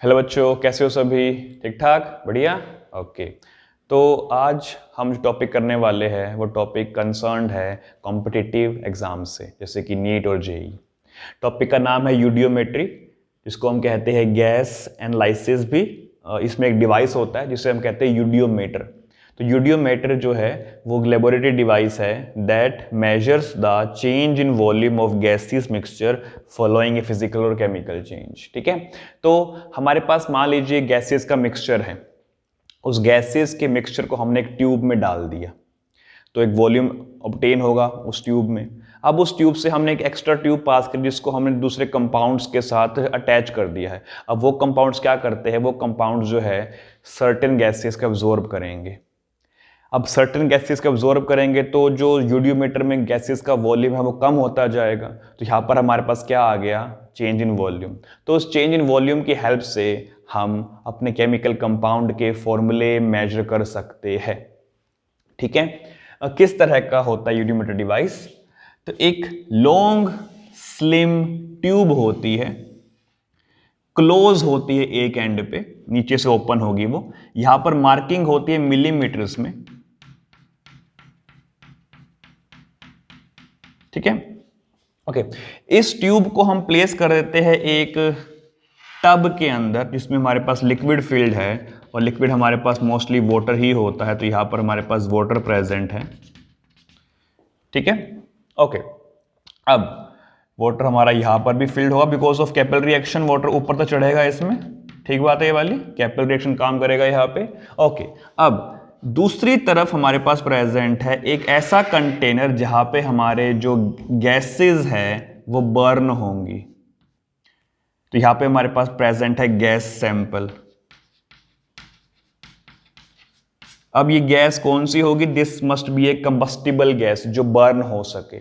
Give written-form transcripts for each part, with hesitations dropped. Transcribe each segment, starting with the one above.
Hello बच्चों, कैसे हो सभी? ठीक ठाक, बढ़िया। ओके, तो आज हम जो टॉपिक करने वाले हैं वो टॉपिक कंसर्न्ड है कॉम्पिटिटिव एग्जाम से, जैसे कि नीट और जेई। टॉपिक का नाम है यूडियोमेट्री, जिसको हम कहते हैं गैस एनालिसिस भी। इसमें एक डिवाइस होता है जिसे हम कहते हैं यूडियोमीटर। तो यूडियोमीटर जो है वो लेबोरेटरी डिवाइस है that measures the change in volume of gaseous mixture following a physical और केमिकल चेंज। ठीक है, तो हमारे पास मान लीजिए गैसेस का मिक्सचर है। उस गैसेस के मिक्सचर को हमने एक ट्यूब में डाल दिया तो एक वॉल्यूम ऑब्टेन होगा उस ट्यूब में। अब उस ट्यूब से हमने एक एक्स्ट्रा ट्यूब पास कर जिसको हमने दूसरे कंपाउंड्स के साथ अटैच कर दिया है। अब वो कंपाउंड्स क्या करते हैं, वो कंपाउंड्स जो है सर्टेन गैसेस को एब्जॉर्ब करेंगे। अब सर्टेन गैसेस को एब्जॉर्ब करेंगे तो जो यूडियोमीटर में गैसेस का वॉल्यूम है वो कम होता जाएगा। तो यहाँ पर हमारे पास क्या आ गया, चेंज इन वॉल्यूम। तो उस चेंज इन वॉल्यूम की हेल्प से हम अपने केमिकल कंपाउंड के फॉर्मूले मेजर कर सकते हैं। ठीक है, किस तरह का होता है यूडियोमीटर डिवाइस? तो एक लॉन्ग स्लिम ट्यूब होती है, क्लोज होती है एक एंड पे, नीचे से ओपन होगी वो। यहां पर मार्किंग होती है मिलीमीटर्स में। ठीक है, ओके। इस ट्यूब को हम प्लेस कर देते हैं एक टब के अंदर जिसमें हमारे पास लिक्विड फील्ड है, और लिक्विड हमारे पास मोस्टली वाटर ही होता है, तो यहां पर हमारे पास वाटर प्रेजेंट है। ठीक है, ओके। अब वाटर हमारा यहां पर भी फिल्ड होगा because of capillary reaction, water ऊपर तक चढ़ेगा इसमें। ठीक बात है, ये वाली कैपिलरी रिएक्शन काम करेगा यहां पे। ओके, अब दूसरी तरफ हमारे पास प्रेजेंट है एक ऐसा कंटेनर जहां पे हमारे जो गैसेस है वो बर्न होंगी। तो यहां पे हमारे पास प्रेजेंट है गैस सैंपल। अब ये गैस कौन सी होगी? This must be A combustible gas जो बर्न हो सके।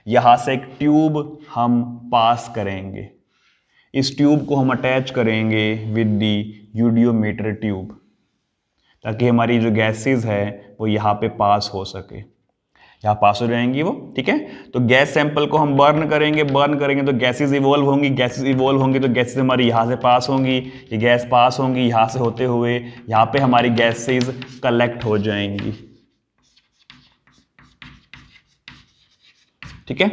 यहां से एक ट्यूब हम पास करेंगे, इस ट्यूब को हम अटैच करेंगे विद दी यूडियोमीटर ट्यूब, ताकि हमारी जो गैसेस है वो यहाँ पे पास हो सके, यहाँ पास हो जाएंगी वो। ठीक है, तो गैस सैंपल को हम बर्न करेंगे तो गैसेस इवॉल्व होंगी, तो गैसेस हमारी यहाँ से पास होंगी, ये गैस पास होंगी यहाँ से होते हुए, यहाँ पे हमारी गैसेस कलेक्ट हो जाएंगी। ठीक है,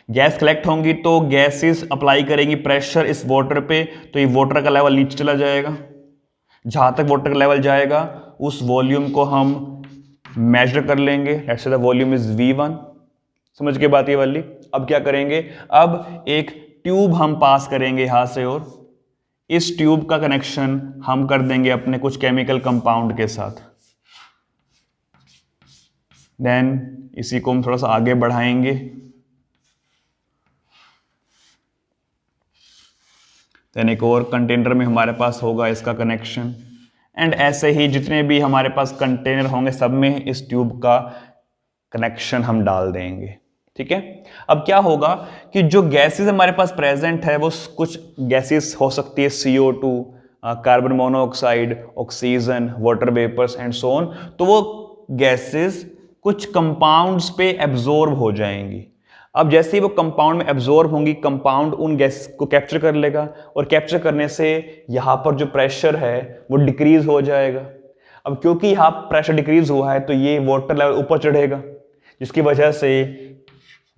गैस कलेक्ट होंगी तो गैसेस अप्लाई करेंगी प्रेशर इस वाटर पे, तो ये वाटर का लेवल नीचे चला जाएगा। जहां तक वाटर का लेवल जाएगा उस वॉल्यूम को हम मेजर कर लेंगे। Let's say the volume is V1। समझ के बात ये वाली। अब क्या करेंगे, अब एक ट्यूब हम पास करेंगे यहां से, और इस ट्यूब का कनेक्शन हम कर देंगे अपने कुछ केमिकल कंपाउंड के साथ। देन इसी को हम थोड़ा सा आगे बढ़ाएंगे। देन एक और कंटेनर में हमारे पास होगा इसका कनेक्शन, एंड ऐसे ही जितने भी हमारे पास कंटेनर होंगे सब में इस ट्यूब का कनेक्शन हम डाल देंगे। ठीक है, अब क्या होगा कि जो गैसेस हमारे पास प्रेजेंट है वो कुछ गैसेस हो सकती है CO2, carbon monoxide, oxygen, water vapours and so on. तो वो गैसेस कुछ कंपाउंड्स पे एब्जॉर्ब हो जाएंगी। अब जैसे ही वो कंपाउंड में एब्जॉर्ब होंगी, कंपाउंड उन गैस को कैप्चर कर लेगा, और कैप्चर करने से यहाँ पर जो प्रेशर है वो डिक्रीज हो जाएगा। अब क्योंकि यहाँ प्रेशर डिक्रीज हुआ है तो ये वाटर लेवल ऊपर चढ़ेगा, जिसकी वजह से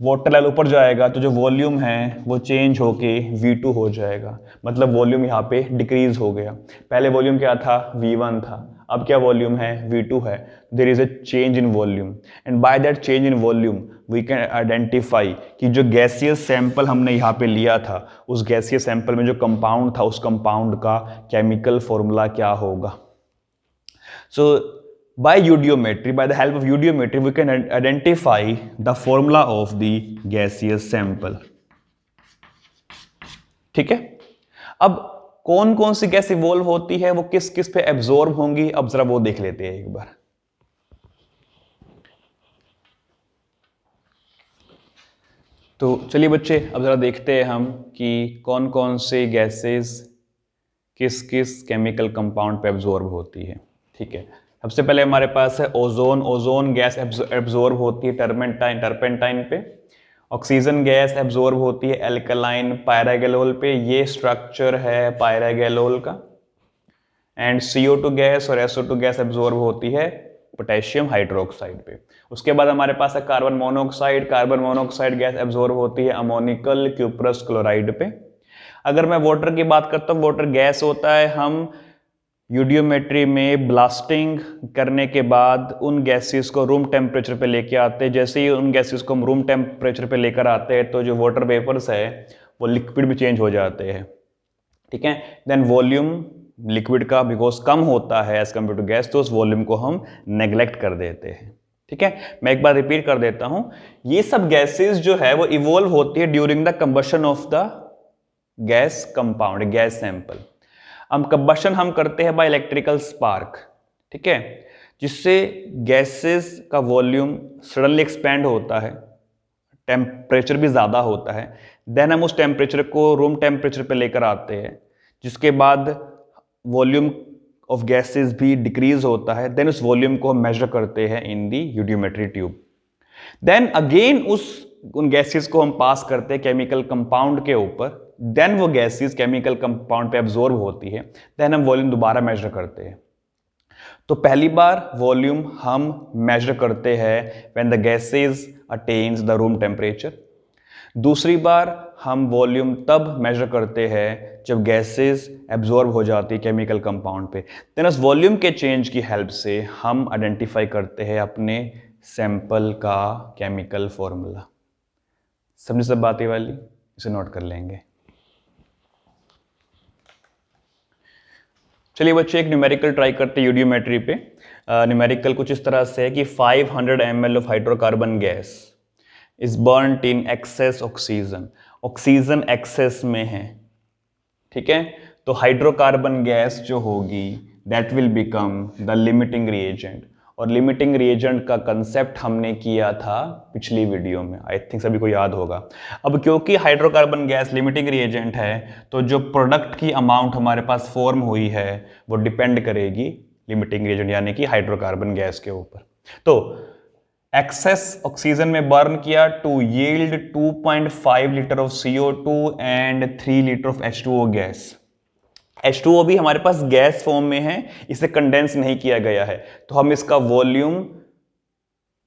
वाटर लेवल ऊपर जाएगा तो जो वॉल्यूम है वो चेंज होके V2 हो जाएगा। मतलब वॉल्यूम यहाँ पे डिक्रीज हो गया। पहले वॉल्यूम क्या था? V1 था। अब क्या वॉल्यूम है? V2 है। There is a change in volume, and by that change in volume we can identify कि जो गैसियस सैंपल हमने यहाँ पे लिया था, उस गैसियस सैंपल में जो कंपाउंड था उस कंपाउंड का केमिकल फॉर्मूला क्या होगा। So by the help of eudiometry, we can identify the formula of the gaseous sample. ठीक है, अब कौन कौन सी गैस इवॉल्व होती है, वो किस किस पे एब्जॉर्ब होंगी, अब जरा वो देख लेते हैं एक बार। तो चलिए बच्चे, अब जरा देखते हैं हम कि कौन कौन से गैसेस किस किस केमिकल कंपाउंड पे एब्जॉर्ब होती है। ठीक है, सबसे पहले हमारे पास है ओजोन। ओजोन गैस एब्जॉर्ब होती है टर्पेंटाइन पे, ऑक्सीजन गैस एब्जॉर्ब होती है एल्कलाइन पायरागैलोल पे, ये स्ट्रक्चर है पायरागैलोल का। एंड CO2 गैस और SO2 गैस एब्जॉर्ब होती है पोटेशियम हाइड्रोक्साइड पे। उसके बाद हमारे पास है carbon monoxide. Carbon monoxide gas absorb होती है अमोनिकल क्यूप्रस क्लोराइड पे। अगर मैं वाटर की बात करता हूँ, वाटर गैस होता है, हम यूडियोमेट्री में ब्लास्टिंग करने के बाद उन गैसेस को रूम टेम्परेचर पे लेके आते हैं। जैसे ही उन गैसेस को हम रूम टेम्परेचर पे लेकर आते हैं तो जो वाटर वेपर्स है वो लिक्विड में चेंज हो जाते हैं, ठीक है। देन वॉल्यूम लिक्विड का बिकॉज कम होता है एज कम्पेयर टू गैस, तो उस वॉल्यूम को हम नेग्लेक्ट कर देते हैं, ठीक है। मैं एक बार रिपीट कर देता हूं, ये सब गैसेस जो है वो इवॉल्व होती है during the combustion of the gas compound, gas sample. हम कंबशन हम करते हैं बाय इलेक्ट्रिकल स्पार्क, ठीक है, जिससे गैसेस का वॉल्यूम सडनली एक्सपैंड होता है, टेम्परेचर भी ज़्यादा होता है। देन हम उस टेम्परेचर को रूम टेम्परेचर पे लेकर आते हैं, जिसके बाद वॉल्यूम ऑफ गैसेस भी डिक्रीज होता है। देन उस वॉल्यूम को हम मेजर करते हैं इन दी यूडियोमेट्री ट्यूब। देन अगेन उन गैसेस को हम पास करते हैं केमिकल कंपाउंड के ऊपर। देन वो गैसेस केमिकल कंपाउंड पे एब्जॉर्ब होती है। देन हम वॉल्यूम दोबारा मेजर करते हैं। तो पहली बार वॉल्यूम हम मेजर करते हैं when the gases attains the room temperature. दूसरी बार हम वॉल्यूम तब मेजर करते हैं जब गैसेस एब्जॉर्ब हो जाती है केमिकल कंपाउंड पे। देन उस वॉल्यूम के चेंज की हेल्प से हम आइडेंटिफाई करते हैं अपने सैंपल का केमिकल फॉर्मूला। समझे सब बातें वाली? इसे नोट कर लेंगे। चलिए बच्चे एक न्यूमेरिकल ट्राई करते हैं यूडियोमेट्री पे। न्यूमेरिकल कुछ इस तरह से है कि 500 ml of hydrocarbon gas is burned in excess oxygen. Oxygen excess में है, ठीक है। तो हाइड्रोकार्बन गैस जो होगी that will become the limiting reagent. और लिमिटिंग रिएजेंट का कंसेप्ट हमने किया था पिछली वीडियो में, आई थिंक सभी को याद होगा। अब क्योंकि हाइड्रोकार्बन गैस लिमिटिंग रिएजेंट है, तो जो प्रोडक्ट की अमाउंट हमारे पास फॉर्म हुई है वो डिपेंड करेगी लिमिटिंग रिएजेंट यानी कि हाइड्रोकार्बन गैस के ऊपर। तो एक्सेस ऑक्सीजन में बर्न किया to yield 2.5 litre of CO2 and 3 litre of H2O gas. H2O भी हमारे पास गैस फॉर्म में है, इसे कंडेंस नहीं किया गया है, तो हम इसका वॉल्यूम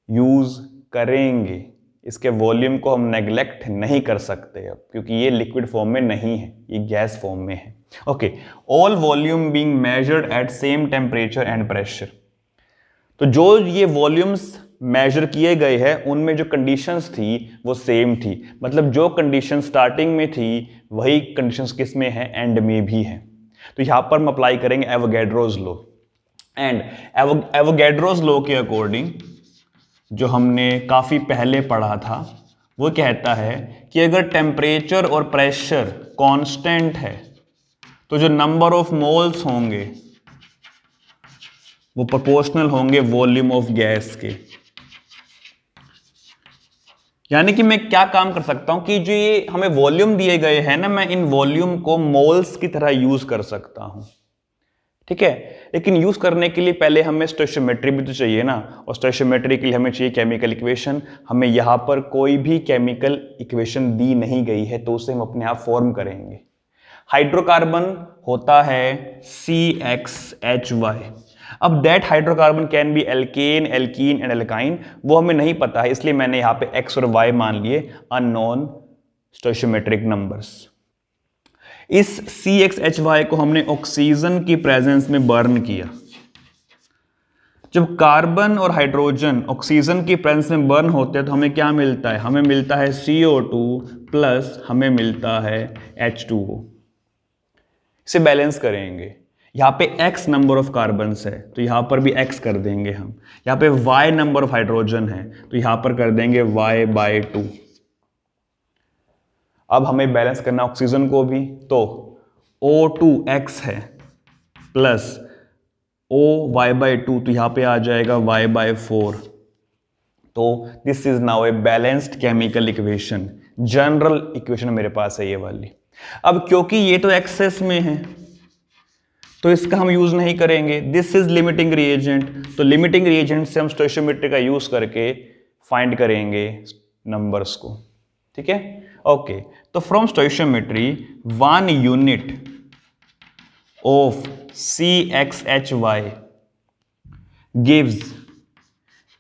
यूज करेंगे। इसके वॉल्यूम को हम नेग्लेक्ट नहीं कर सकते अब, क्योंकि ये लिक्विड फॉर्म में नहीं है, ये गैस फॉर्म में है। Okay, all volume being measured eight same temperature and pressure. तो जो ये वॉल्यूम्स मेजर किए गए हैं उनमें जो कंडीशंस थी वो सेम थी, मतलब जो कंडीशन स्टार्टिंग में थी वही कंडीशंस किस में है, एंड में भी है। तो यहां पर हम अप्लाई करेंगे Avogadro's law. And Avogadro's law के अकॉर्डिंग जो हमने काफी पहले पढ़ा था वो कहता है कि अगर टेम्परेचर और प्रेशर कांस्टेंट है तो जो नंबर ऑफ मोल्स होंगे वो प्रोपोर्शनल होंगे वॉल्यूम ऑफ गैस के। यानी कि मैं क्या काम कर सकता हूं कि जो ये हमें वॉल्यूम दिए गए हैं ना, मैं इन वॉल्यूम को मोल्स की तरह यूज कर सकता हूं, ठीक है। लेकिन यूज करने के लिए पहले हमें स्टोइचियोमेट्री भी तो चाहिए ना, और स्टोइचियोमेट्री के लिए हमें चाहिए केमिकल इक्वेशन। हमें यहां पर कोई भी केमिकल इक्वेशन दी नहीं गई है, तो उसे हम अपने आप फॉर्म करेंगे। हाइड्रोकार्बन होता है CXHY। अब that hydrocarbon can be alkane, alkene and alkyne, वो हमें नहीं पता है, इसलिए मैंने यहां पे X और Y मान लिए अननोन स्टोइचियोमेट्रिक नंबर्स। इस CXHY को हमने ऑक्सीजन की प्रेजेंस में बर्न किया। जब कार्बन और हाइड्रोजन ऑक्सीजन की प्रेजेंस में बर्न होते हैं तो हमें क्या मिलता है, हमें मिलता है CO2 प्लस हमें मिलता है H2O। इसे बैलेंस करेंगे, यहाँ पे X नंबर ऑफ कार्बन्स है तो यहाँ पर भी X कर देंगे हम, यहाँ पे Y नंबर ऑफ हाइड्रोजन है तो यहाँ पर कर देंगे Y/2। अब हमें बैलेंस करना ऑक्सीजन को भी, तो O2X है प्लस OY/2, तो यहाँ पे आ जाएगा Y/4। तो this is now a balanced chemical equation. General equation मेरे पास है ये वाली। अब क्योंकि ये तो एक्सेस में है तो इसका हम यूज नहीं करेंगे, दिस इज लिमिटिंग रिएजेंट। तो लिमिटिंग रिएजेंट से हम स्टोइचियोमेट्री का यूज करके फाइंड करेंगे नंबर्स को। ठीक है, ओके। तो from stoichiometry 1 unit of CXHY gives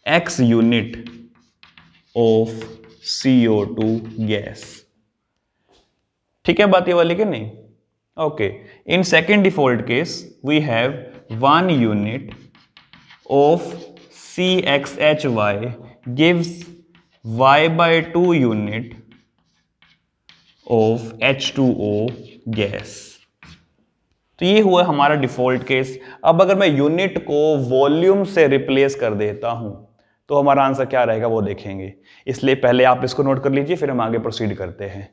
X unit of CO2 gas. ठीक है बात ये वाली कि नहीं? Okay, in second default case we have 1 unit of CXHY gives Y/2 unit of H2O gas. तो ये हुआ हमारा डिफॉल्ट केस। अब अगर मैं यूनिट को वॉल्यूम से रिप्लेस कर देता हूं तो हमारा आंसर क्या रहेगा वो देखेंगे, इसलिए पहले आप इसको नोट कर लीजिए, फिर हम आगे प्रोसीड करते हैं।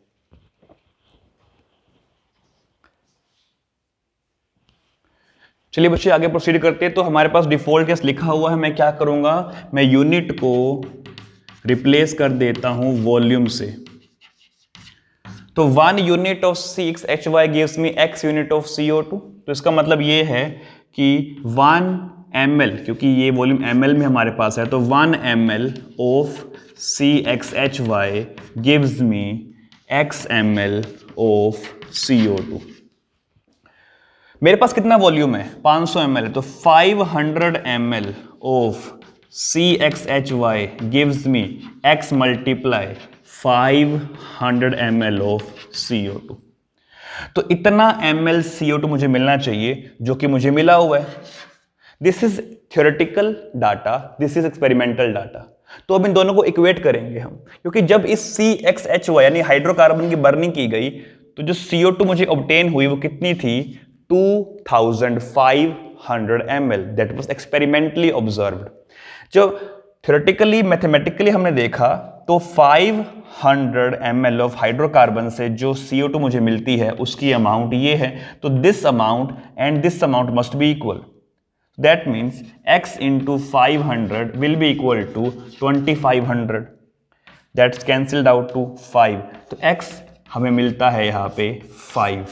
चलिए बच्चे आगे प्रोसीड करते हैं। तो हमारे पास डिफॉल्ट केस लिखा हुआ है, मैं क्या करूंगा, मैं यूनिट को रिप्लेस कर देता हूं वॉल्यूम से। तो 1 unit of CXHY gives me X unit of CO2। तो इसका मतलब ये है कि 1 ml, क्योंकि ये वॉल्यूम ml में हमारे पास है, तो 1 ml of CXHY gives me X ml of CO2। मेरे पास कितना वॉल्यूम है, 500 ml है, तो 500 ml of CXHY gives me X multiply 500 ml of CO2। तो इतना ml CO2 मुझे मिलना चाहिए, जो कि मुझे मिला हुआ है। This is theoretical data, this is experimental data. तो अब इन दोनों को इक्वेट करेंगे हम, क्योंकि जब इस CXHY यानी हाइड्रोकार्बन की बर्निंग की गई तो जो CO2 मुझे ऑब्टेन हुई वो कितनी थी, 2500 ml। That was experimentally observed. जब थ्योरेटिकली मैथमेटिकली हमने देखा तो 500 ml ऑफ हाइड्रोकार्बन से जो CO2 मुझे मिलती है उसकी अमाउंट ये है, तो this amount and this amount must be equal. That means x into 500 will be equal to 2500। That's cancelled out to 5, तो x हमें मिलता है यहां पे 5।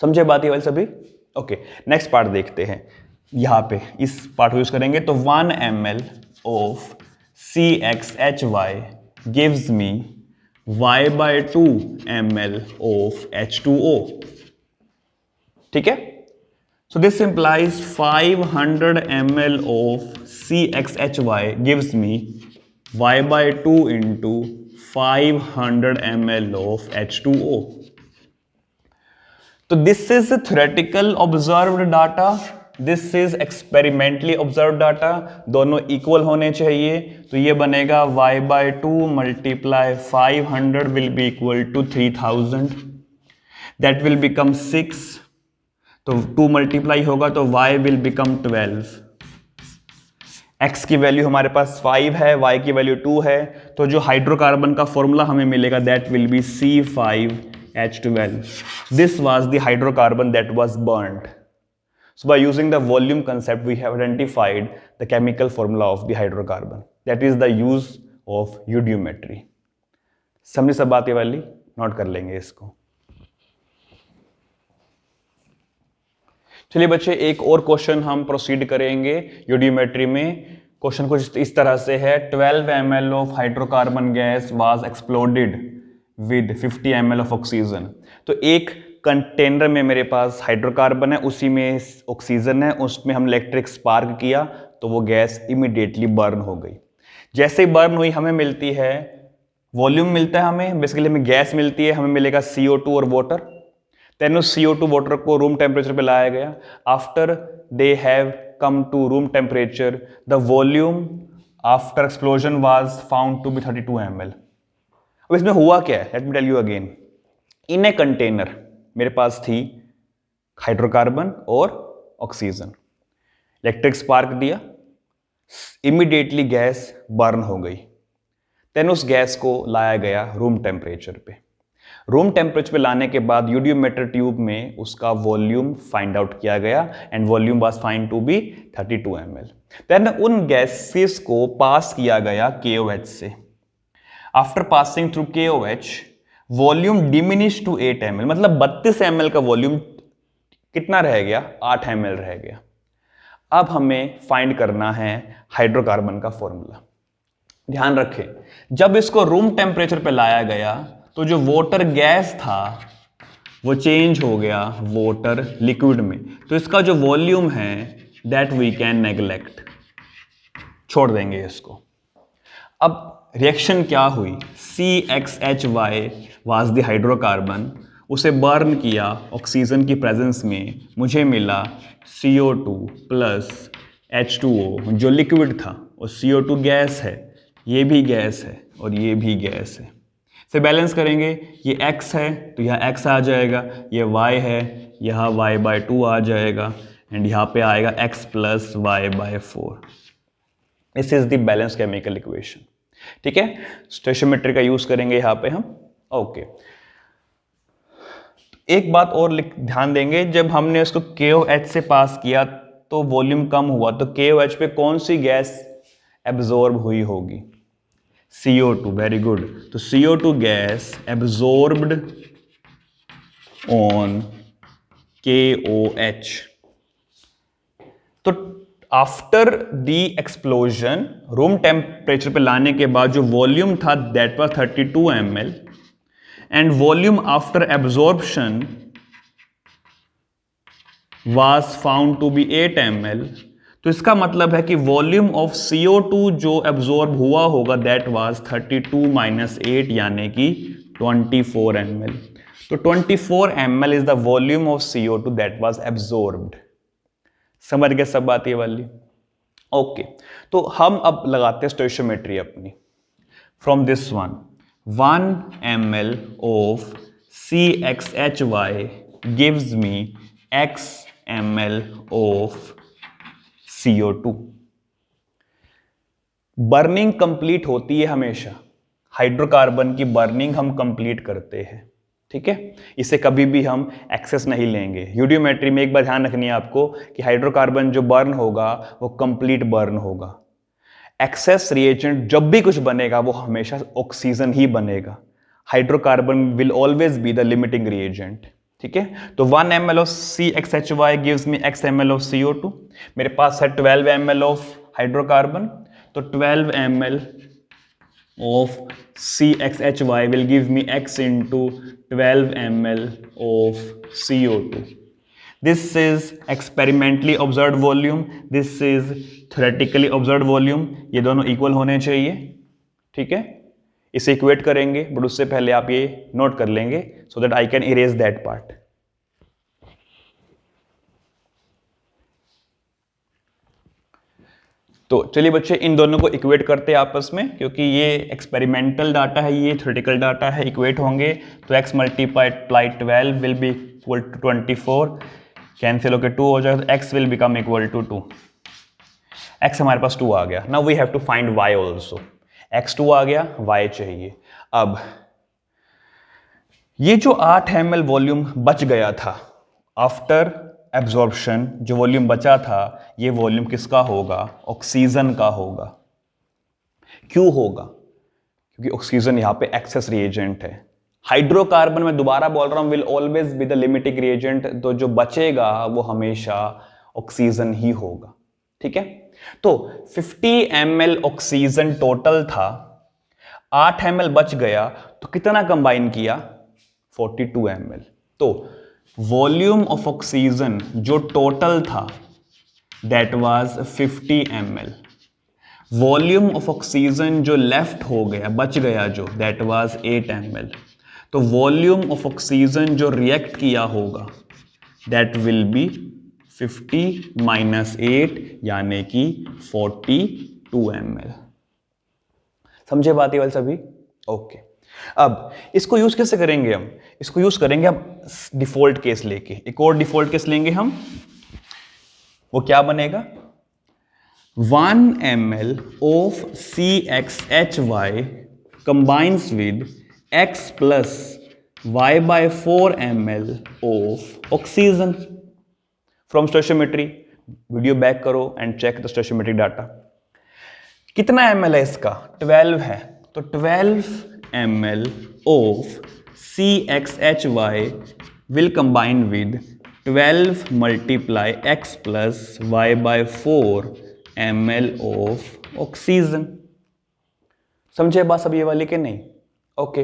समझे बात ये वाली सभी? ओके, नेक्स्ट पार्ट देखते हैं। यहां पे इस पार्ट को यूज करेंगे, तो 1 ml of CXHY gives me Y/2 ml of H2O। ठीक है, so this implies 500 ml of CXHY gives me Y/2 into 500 ml of H2O। तो this is theoretical observed data, this is experimentally observed data, दोनों equal होने चाहिए। तो ये बनेगा Y/2 multiply 500 will be equal to 3000। That will become 6, तो 2 multiply होगा तो y विल बिकम 12। x की वैल्यू हमारे पास 5 है, y की वैल्यू 2 है, तो जो हाइड्रोकार्बन का फॉर्मूला हमें मिलेगा that will be C5H12। This was the hydrocarbon that was burned. So by using the volume concept we have identified the chemical formula of the hydrocarbon, that is the use of यूडियोमेट्री। समझी सब बात ये वाली? Note कर लेंगे इसको। चलिए बच्चे एक और क्वेश्चन हम प्रोसीड करेंगे यूडियोमेट्री में। क्वेश्चन कुछ इस तरह से है, 12 ml of hydrocarbon gas was exploded with 50 ml of oxygen. तो एक कंटेनर में मेरे पास हाइड्रोकार्बन है, उसी में ऑक्सीजन है, उसमें हम इलेक्ट्रिक स्पार्क किया तो वो गैस इमीडिएटली बर्न हो गई। जैसे ही बर्न हुई हमें मिलती है वॉल्यूम, मिलता है हमें, बेसिकली हमें गैस मिलती है, हमें मिलेगा CO2 और वाटर। देन उस CO2 वाटर को रूम टेम्परेचर पे लाया गया। After they have come to room temperature, the volume after explosion was found to be 32 ml। अब इसमें हुआ क्या है, let me tell you again. In a container मेरे पास थी हाइड्रोकार्बन और ऑक्सीजन, इलेक्ट्रिक स्पार्क दिया, इमीडिएटली गैस बर्न हो गई। देन उस गैस को लाया गया रूम टेम्परेचर पे। रूम टेम्परेचर पे लाने के बाद यूडियोमीटर ट्यूब में उसका वॉल्यूम फाइंड आउट किया गया and volume was find to be 32 ml। Then उन गैसेस को पास किया गया KOH से। After passing through KOH volume diminish to 8 ml, मतलब 32 ml का वॉल्यूम कितना रह गया, 8 ml रह गया। अब हमें फाइंड करना है हाइड्रोकार्बन का फॉर्मूला। ध्यान रखें, जब इसको रूम टेम्परेचर पे लाया गया तो जो वाटर गैस था वो चेंज हो गया वाटर लिक्विड में, तो इसका जो वॉल्यूम है दैट वी कैन नेग्लेक्ट, छोड़ देंगे इसको। अब रिएक्शन क्या हुई, CXHY वाज द हाइड्रोकार्बन, उसे बर्न किया ऑक्सीजन की प्रेजेंस में, मुझे मिला CO2 प्लस H2O जो लिक्विड था, और CO2 गैस है, ये भी गैस है और ये भी गैस है। से बैलेंस करेंगे, ये x है तो यहाँ x आ जाएगा, ये y है यहाँ y/2 आ जाएगा, एंड यहाँ पे आएगा x plus y/4। This is the balance chemical equation. ठीक है, स्टोइशियोमेट्री का यूज करेंगे यहाँ पे हम। ओके, एक बात और ध्यान देंगे, जब हमने उसको KOH से पास किया तो वॉल्यूम कम हुआ, तो KOH पे कौन सी गैस एब्जॉर्ब हुई होगी, CO2, वेरी गुड। तो CO2 gas absorbed on KOH। तो after the explosion room temperature पे लाने के बाद जो वॉल्यूम था that was 32 ml, and volume after absorption was found to be 8 ml। तो इसका मतलब है कि वॉल्यूम ऑफ CO2 जो एब्जॉर्ब हुआ होगा दैट वाज 32 माइनस 8 यानी कि 24 ml। तो 24 ml is the volume of CO2 that was absorbed. समझ गए सब बात ये वाली? ओके, तो हम अब लगाते हैं स्टोइशियोमेट्री अपनी। From this one, 1 ml of CXHY gives me x ml of CO2। Burning complete होती है हमेशा, हाइड्रोकार्बन की बर्निंग हम कंप्लीट करते हैं। ठीक है, इसे कभी भी हम एक्सेस नहीं लेंगे। यूडियोमेट्री में एक बात ध्यान रखनी है आपको कि हाइड्रोकार्बन जो बर्न होगा वो कंप्लीट बर्न होगा। एक्सेस रिएजेंट जब भी कुछ बनेगा वो हमेशा ऑक्सीजन ही बनेगा। Hydrocarbon will always be the limiting reagent. ठीक है, तो 1 ml of CXHY gives me x ml of CO2। मेरे पास है 12 ml ऑफ हाइड्रोकार्बन, तो 12 ml of CXHY will give me x into 12 ml of CO2. This is experimentally observed volume, this is theoretically observed volume, ये दोनों equal होने चाहिए। ठीक है, इसे इक्वेट करेंगे, बट उससे पहले आप ये नोट कर लेंगे so that I can erase that part. तो चलिए बच्चे, इन दोनों को इक्वेट करते हैं आपस में, क्योंकि ये एक्सपेरिमेंटल डाटा है, ये थ्योरेटिकल डाटा है, इक्वेट होंगे तो x multiply 12 will be equal to 24, cancel होकर 2 हो जाएगा, तो x will become equal to 2। x हमारे पास 2 आ गया। Now we have to find y also. x 2 आ गया, y चाहिए। अब ये जो 8 ml वॉल्यूम बच गया था आफ्टर एब्जॉर्प्शन, जो वॉल्यूम बचा था, ये वॉल्यूम किसका होगा, ऑक्सीजन का होगा। क्यों होगा, क्योंकि ऑक्सीजन यहां पे एक्सेस रिएजेंट है। हाइड्रोकार्बन में दोबारा बोल रहा हूं will always be the limiting reagent, तो जो बचेगा वो हमेशा ऑक्सीजन ही होगा। ठीक है, तो 50 ml ऑक्सीजन टोटल था, 8 ml बच गया, तो कितना कंबाइन किया, 42 ml। तो वॉल्यूम ऑफ ऑक्सीजन जो टोटल था that was 50 ml। Volume of oxygen जो लेफ्ट हो गया, बच गया जो, दैट वाज 8 ml। तो वॉल्यूम ऑफ ऑक्सीजन जो रिएक्ट किया होगा दैट विल बी 50 माइनस 8 यानी कि 42 ml। समझे बात ये वाली सभी? ओके, अब इसको यूज कैसे करेंगे हम? इसको यूज करेंगे अब डिफॉल्ट केस लेके। एक और डिफॉल्ट केस लेंगे हम, वो क्या बनेगा, 1 ml of CXHY combines with x plus y/4 ml of oxygen from stoichiometry। Video back करो and check the stoichiometric data. कितना ml है इसका, 12 है, तो 12 ml of CXHY will combine with 12 multiply x plus y/4 ml of oxygen। समझे बात सब ये वाली के नहीं? ओके,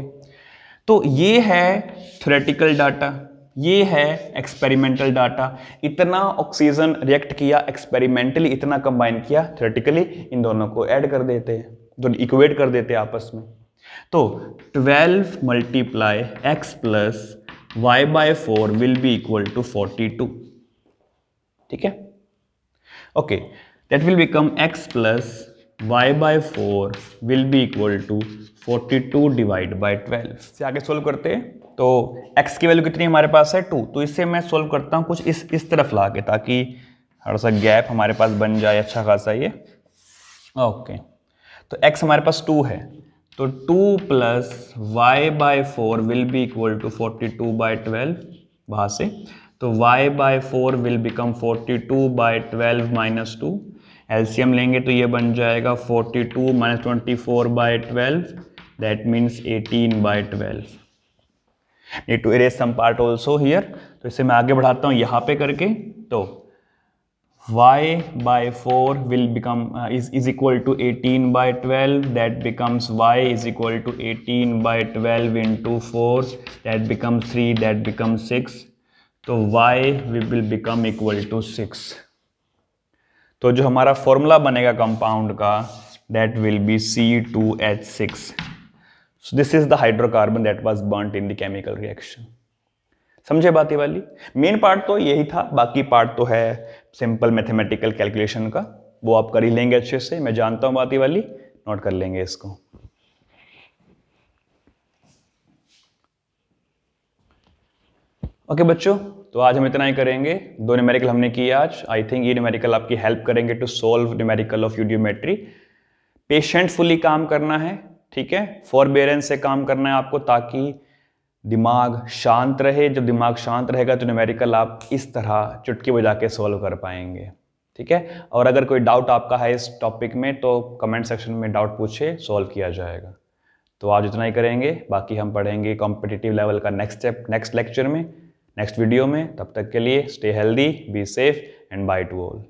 तो ये है थ्योरेटिकल डाटा, ये है एक्सपेरिमेंटल डाटा। इतना ऑक्सीजन रिएक्ट किया एक्सपेरिमेंटली, इतना कंबाइन किया थ्योरेटिकली, इन दोनों को ऐड कर देते हैं, दोनों इक्वेट कर देते हैं आपस में। तो 12 multiply x plus y by 4 will be equal to 42, ठीक है? Okay, that will become x plus y by 4 will be equal to 42 divide by 12 से आगे सोल्व करते हैं। तो x की वैल्यू कितनी हमारे पास है 2, तो इससे मैं सोल्व करता हूँ कुछ इस तरफ ला के, ताकि थोड़ा सा गैप हमारे पास बन जाए अच्छा खासा ये। ओके, तो x हमारे पास 2 है, तो 2 plus y by 4 will be equal to 42 by 12 वहाँ से, तो y by 4 will become 42 by 12 minus 2, LCM लेंगे तो ये बन जाएगा 42 minus 24 by 12, that means 18 by 12। Need to erase some part also here, तो इसे मैं आगे बढ़ाता हूँ यहाँ पे करके। तो y by 4 will become is equal to 18 by 12, that becomes y is equal to 18 by 12 into 4, that becomes 3, that becomes 6, तो y will become equal to 6। तो जो हमारा फॉर्मूला बनेगा कंपाउंड का, that will be C2H6। so this is the hydrocarbon that was burnt in the chemical reaction। समझे बात ये वाली? मेन पार्ट तो यही था, बाकी पार्ट तो है सिंपल मैथमेटिकल कैलकुलेशन का, वो आप कर ही लेंगे अच्छे से, मैं जानता हूं बात ये वाली, नोट कर लेंगे इसको। ओके बच्चों, तो आज हम इतना ही करेंगे, 2 न्यूमेरिकल हमने किए आज। आई थिंक ये न्यूमेरिकल आपकी हेल्प करेंगे टू सोल्व न्यूमेरिकल ऑफ यूडियोमेट्री। पेशेंटफुली काम करना है, ठीक है, फॉरबेरेंस से काम करना है आपको, ताकि दिमाग शांत रहे। जब दिमाग शांत रहेगा तो न्यूमेरिकल आप इस तरह चुटकी बजा के सॉल्व कर पाएंगे, ठीक है। और अगर कोई डाउट आपका है इस टॉपिक में तो कमेंट सेक्शन में डाउट पूछे, सॉल्व किया जाएगा। तो आज इतना ही करेंगे, बाकी हम पढ़ेंगे कॉम्पिटिटिव लेवल का नेक्स्ट लेक्चर में, नेक्स्ट वीडियो में। तब तक के लिए stay healthy, be safe and by two all.